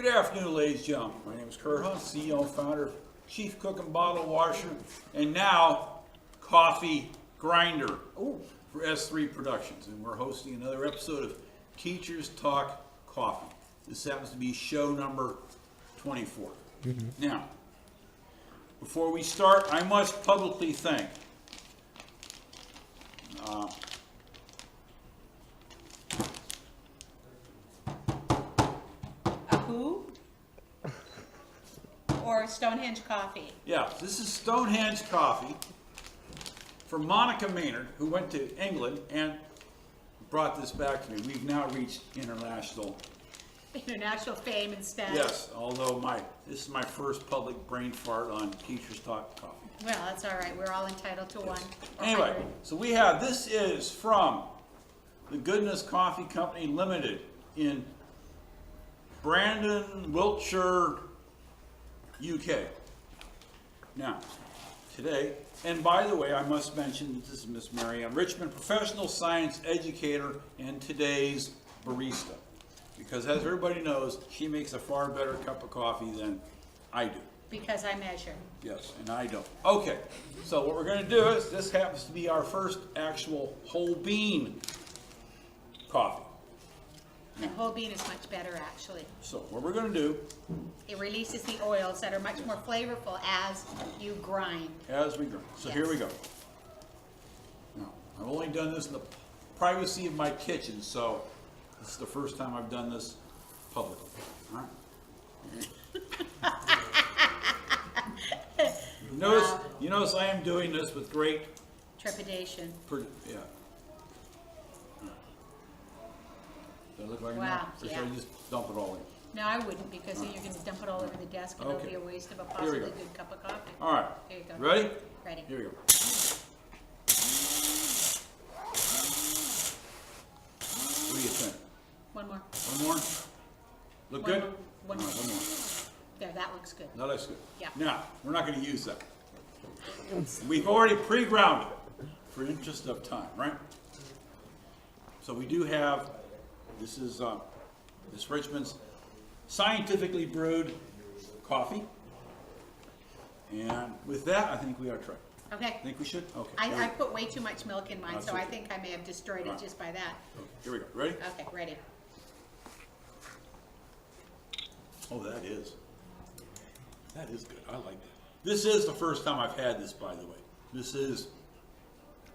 Good afternoon, ladies and gentlemen. My name is Kurt Hahn, CEO and founder, chief cook and bottle washer, and now coffee grinder for S3 Productions. And we're hosting another episode of Teachers Talk Coffee. This happens to be show number 24. Now, before we start, I must publicly thank Who? Or Stonehenge Coffee? Yeah, this is Stonehenge Coffee from Monica Maynard, who went to England and brought this back to me. We've now reached international Fame and status. Yes, although this is my first public brain fart on Teachers Talk Coffee. Well, that's all right. We're all entitled to one. Anyway, so this is from the Goodness Coffee Company Limited in Braydon, Wiltshire, UK. Now, today, and by the way, I must mention that this is Miss Mary. I'm Richmond professional science educator and today's barista. Because as everybody knows, she makes a far better cup of coffee than I do. Because I measure. Yes, and I don't. Okay, so what we're going to do is, this happens to be our first actual whole bean coffee. And whole bean is much better, actually. So what we're going to do, it releases the oils that are much more flavorful as you grind. As we grind. So Here we go. Now, I've only done this in the privacy of my kitchen, so this is the first time I've done this publicly. All right. You notice I am doing this with great trepidation. Yeah. Does it look like wow. Or should I just dump it all in? No, I wouldn't, because then you're going to dump it all over the desk and it'll be a waste of a possibly good cup of coffee. All right. Here you go. Ready? Ready. Here we go. What do you think? One more. One more? Look good? One more. One more. There, that looks good. That looks good. Yeah. Now, we're not going to use that. We've already pre-ground it for interest of time, right? So we do have, this is this Richmond's scientifically brewed coffee. And with that, I think we ought to try. Okay. Think we should? Okay. I put way too much milk in mine, That's so okay. I think I may have destroyed it just by that. Here we go. Ready? Okay, ready. Oh, that is good. I like that. This is the first time I've had this, by the way.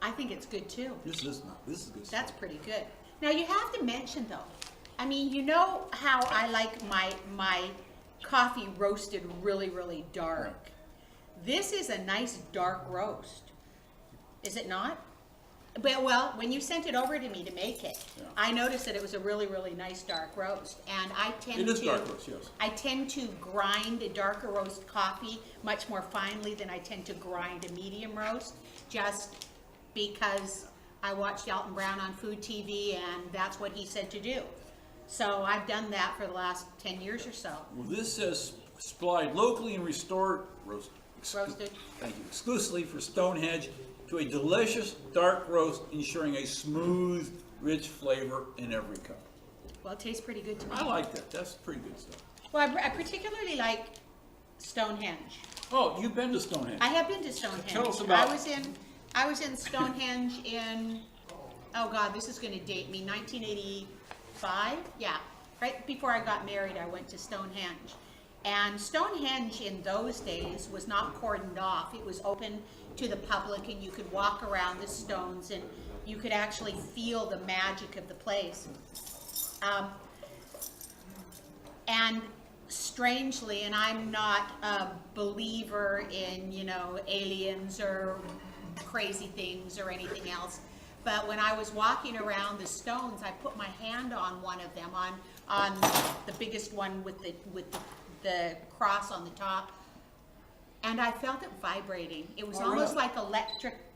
I think it's good too. This is good stuff. That's pretty good. Now you have to mention though, I mean, you know how I like my coffee roasted really, really dark. Right. This is a nice dark roast, is it not? But, well, when you sent it over to me to make it, I noticed that it was a really, really nice dark roast. And I tend dark roast, yes. I tend to grind a darker roast coffee much more finely than I tend to grind a medium roast, just because I watched Alton Brown on Food TV and that's what he said to do. So I've done that for the last 10 years or so. Well, this says supplied locally and roasted. Thank you. Exclusively for Stonehenge to a delicious dark roast, ensuring a smooth, rich flavor in every cup. Well, it tastes pretty good to me. I like that. That's pretty good stuff. Well, I particularly like Stonehenge. Oh, you've been to Stonehenge. I have been to Stonehenge. Tell us about it. I was in Stonehenge in, oh God, this is going to date me, 1985? Yeah, right before I got married, I went to Stonehenge. And Stonehenge in those days was not cordoned off. It was open to the public and you could walk around the stones and you could actually feel the magic of the place. And strangely, and I'm not a believer in, aliens or crazy things or anything else, but when I was walking around the stones, I put my hand on one of them, on the biggest one with the cross on the top, and I felt it vibrating. It was almost like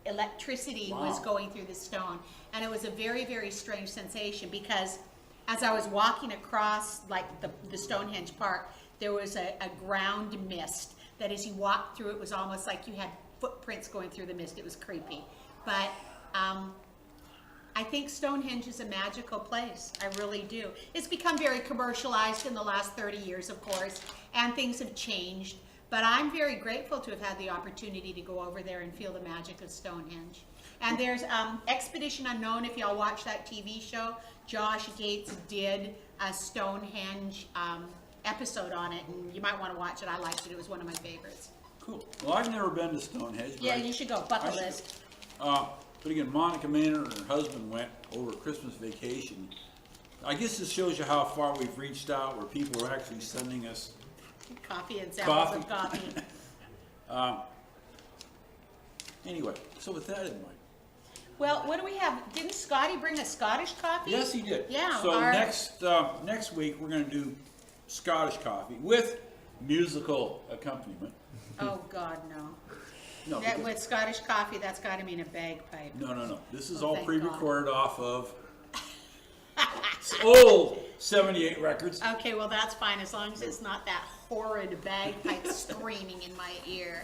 electricity was going through the stone, and it was a very, very strange sensation, because as I was walking across like the Stonehenge Park, there was a ground mist that as you walked through, it was almost like you had footprints going through the mist. It was creepy, but I think Stonehenge is a magical place. I really do. It's become very commercialized in the last 30 years, of course, and things have changed. But I'm very grateful to have had the opportunity to go over there and feel the magic of Stonehenge. And there's Expedition Unknown, if y'all watch that TV show. Josh Gates did a Stonehenge episode on it, and you might want to watch it. I liked it. It was one of my favorites. Cool. Well, I've never been to Stonehenge. Yeah, you should go. Bucket list. But again, Monica Maynard and her husband went over Christmas vacation. I guess this shows you how far we've reached out, where people are actually sending us Coffee and samples of coffee. Anyway, so with that in mind. Well, what do we have? Didn't Scotty bring a Scottish coffee? Yes, he did. Yeah. So next week we're going to do Scottish coffee with musical accompaniment. Oh God, no. No, That, with Scottish coffee, that's got to mean a bagpipe. no. This is Oh, all thank pre-recorded off of old 78 records. Okay, well that's fine as long as it's not that horrid bagpipe screaming in my ear.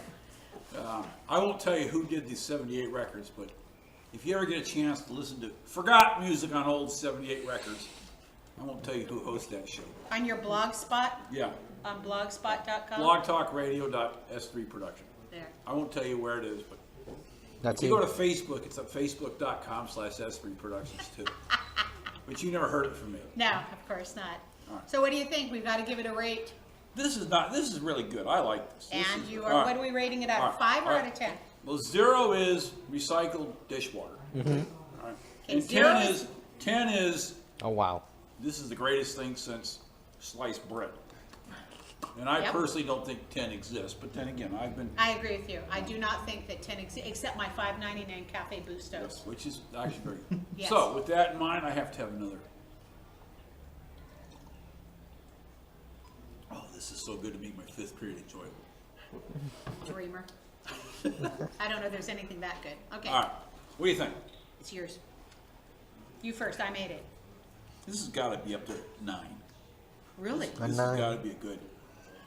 I won't tell you who did these 78 records, but if you ever get a chance to listen to forgot music on old 78 records, I won't tell you who hosts that show. On your blog spot? Yeah. On blogspot.com? blogtalkradio.s3production. There. I won't tell you where it is, but That's if you it. go to Facebook, it's at facebook.com/S3productions too. But you never heard it from me. No, of course not. All right. So what do you think? We've got to give it a rate. This is really good. I like this. And you are, all right. what are we rating it out All of? right. 5 or All out right. of 10? Well, 0 is recycled dishwater. All right. Okay, And 0 10 is Oh, wow. this is the greatest thing since sliced bread. And I Yep. personally don't think 10 exists, but then again, I've been, I agree with you. I do not think that 10 exists, except my $5.99 Cafe Bustos. yes, which is actually very good. Yes. So with that in mind, I have to have another. Oh, this is so good to make my 5th period enjoyable. Dreamer. I don't know if there's anything that good. Okay, All right, what do you think? it's yours. You first, I made it. This has got to be up to 9. Really? A This has 9. got to be a good.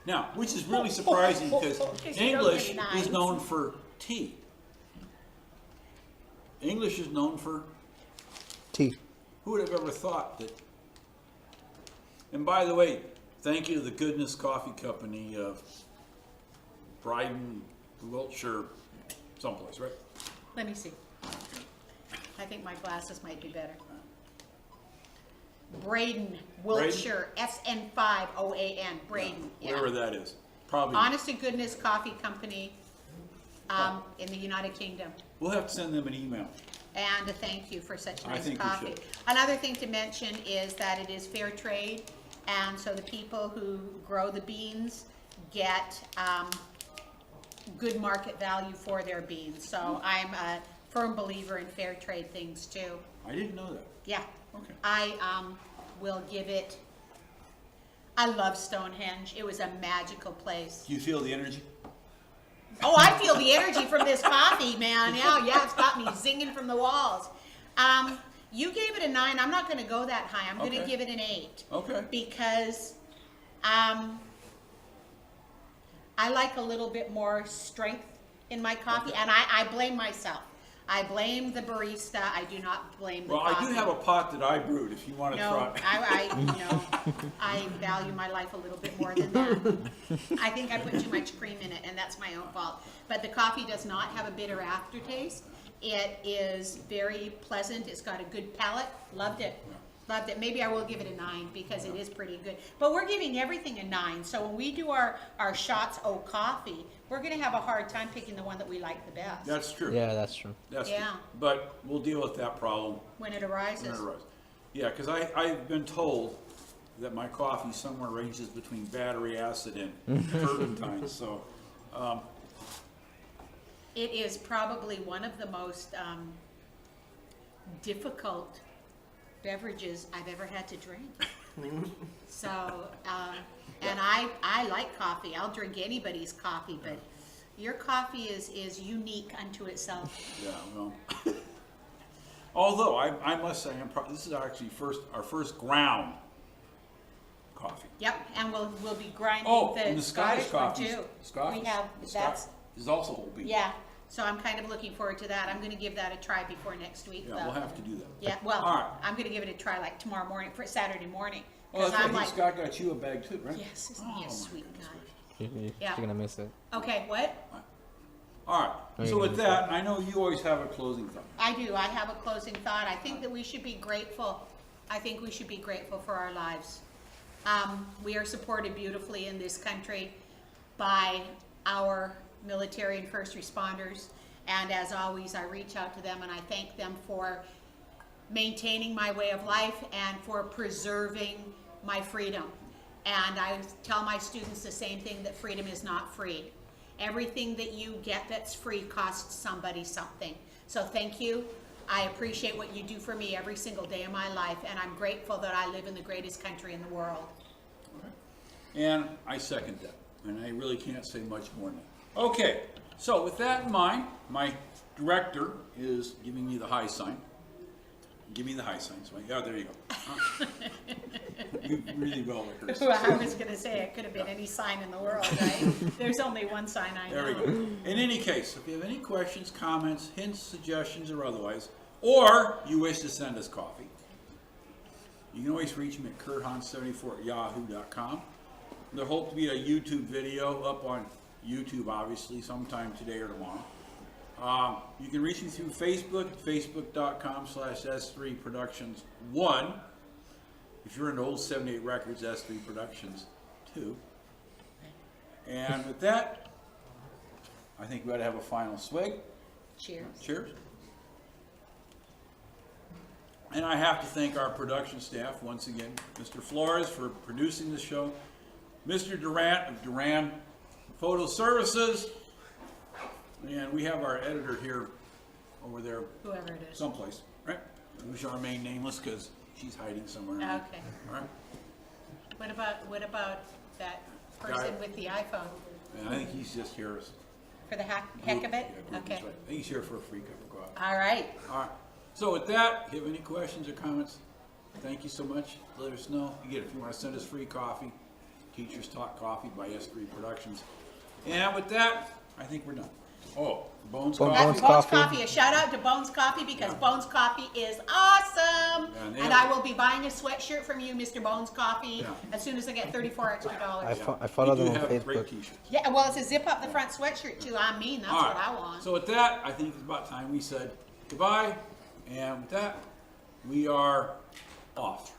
Now, which is really surprising because Because you don't English get is 9s. known for tea. English is known for, T. who would have ever thought that? And by the way, thank you to the Goodness Coffee Company of Braydon, Wiltshire, someplace, right? Let me see. I think my glasses might be better. Braydon, Wiltshire, SN5OAN, Braydon. Yeah. Wherever that is. Probably. Honest to Goodness Coffee Company in the United Kingdom. We'll have to send them an email. And a thank you for such I nice think we coffee. should. Another thing to mention is that it is fair trade, and so the people who grow the beans get good market value for their beans. So I'm a firm believer in fair trade things too. I didn't know that. Yeah. Okay. I will give it. I love Stonehenge. It was a magical place. Do you feel the energy? Oh, I feel the energy from this coffee, man. Yeah, it's got me zinging from the walls. You gave it a 9. I'm not going to go that high. I'm going to Okay. give it an 8. Okay. Because I like a little bit more strength in my coffee, Okay. and I blame myself. I blame the barista. I do not blame the Well, coffee. I do have a pot that I brewed if you want to No, try. I value my life a little bit more than that. I think I put too much cream in it, and that's my own fault. But the coffee does not have a bitter aftertaste. It is very pleasant. It's got a good palate. Loved it. Loved it. Maybe I will give it a 9 because it is pretty good. But we're giving everything a 9. So when we do our shots o' coffee, we're going to have a hard time picking the one that we like the best. That's true. Yeah, that's true. That's Yeah. true. But we'll deal with that problem When it arises. when it arises. Yeah, because I've been told that my coffee somewhere ranges between battery acid and turpentine. So, It is probably one of the most difficult beverages I've ever had to drink. So, and I like coffee. I'll drink anybody's coffee, but your coffee is unique unto itself. yeah, well. Although I must say, this is actually our first ground coffee. Yep, and we'll be grinding Oh, and the the Scottish one coffee. too. Scottish. We have the that's is also whole bean. yeah. So I'm kind of looking forward to that. I'm gonna give that a try before next week. Yeah, though. we'll have to do that. Yeah, well, All right. I'm gonna give it a try like tomorrow morning, for Saturday morning. Oh, 'Cause that's right. I'm like, Scott got you a bag too, right? yes, isn't he Oh, a my sweet goodness guy? gracious. You're Yeah. gonna miss it. Okay, what? All right. Oh, So you're with gonna that, I know you always have a closing thought. I do. I have a closing thought. I think that we should be grateful. I think we should be grateful for our lives. We are supported beautifully in this country by our military and first responders. And as always, I reach out to them and I thank them for maintaining my way of life and for preserving my freedom. And I tell my students the same thing, that freedom is not free. Everything that you get that's free costs somebody something. So thank you. I appreciate what you do for me every single day of my life, and I'm grateful that I live in the greatest country in the world. And I second that. And I really can't say much more than that. Okay. So with that in mind, my director is giving me the high sign. Give me the high sign. So yeah, there you go. You really well rehearsed. Well, I was gonna say, it could have been any sign in the world, right? There's only one sign I know. There we go. In any case, if you have any questions, comments, hints, suggestions, or otherwise, or you wish to send us coffee, you can always reach me at kurthan74@yahoo.com. There hope to be a YouTube video up on YouTube, obviously, sometime today or tomorrow. You can reach me through Facebook, facebook.com/S3productions1. If you're into old 78 records, S3 Productions 2. And with that, I think we ought to have a final swig. Cheers. Cheers. And I have to thank our production staff once again, Mr. Flores for producing the show, Mr. Durant of Durant Photo Services, and we have our editor here over there Whoever it is. someplace, right? We should remain nameless because she's hiding somewhere. Okay. All right. What about that person Guy. with the iPhone? And I think he's just here. For the heck of it? Yeah, group, that's Okay. right. I think he's here for a free cup of coffee. All right. All right. So with that, if you have any questions or comments, thank you so much. Let us know. Again, if you want to send us free coffee, Teachers Talk Coffee by S3 Productions. And with that, I think we're done. Oh, Bones Bones Coffee. Bones Coffee. Coffee. A shout out to Bones Coffee because Bones Coffee is awesome. Yeah, and they And have- I will be buying a sweatshirt from you, Mr. Bones Coffee, Yeah. as soon as I get $34 extra. I follow They them do on have great Facebook. T-shirts. Yeah, well, it's a zip up the front sweatshirt too. I mean, that's All what right. I want. So with that, I think it's about time we said goodbye. And with that, we are off.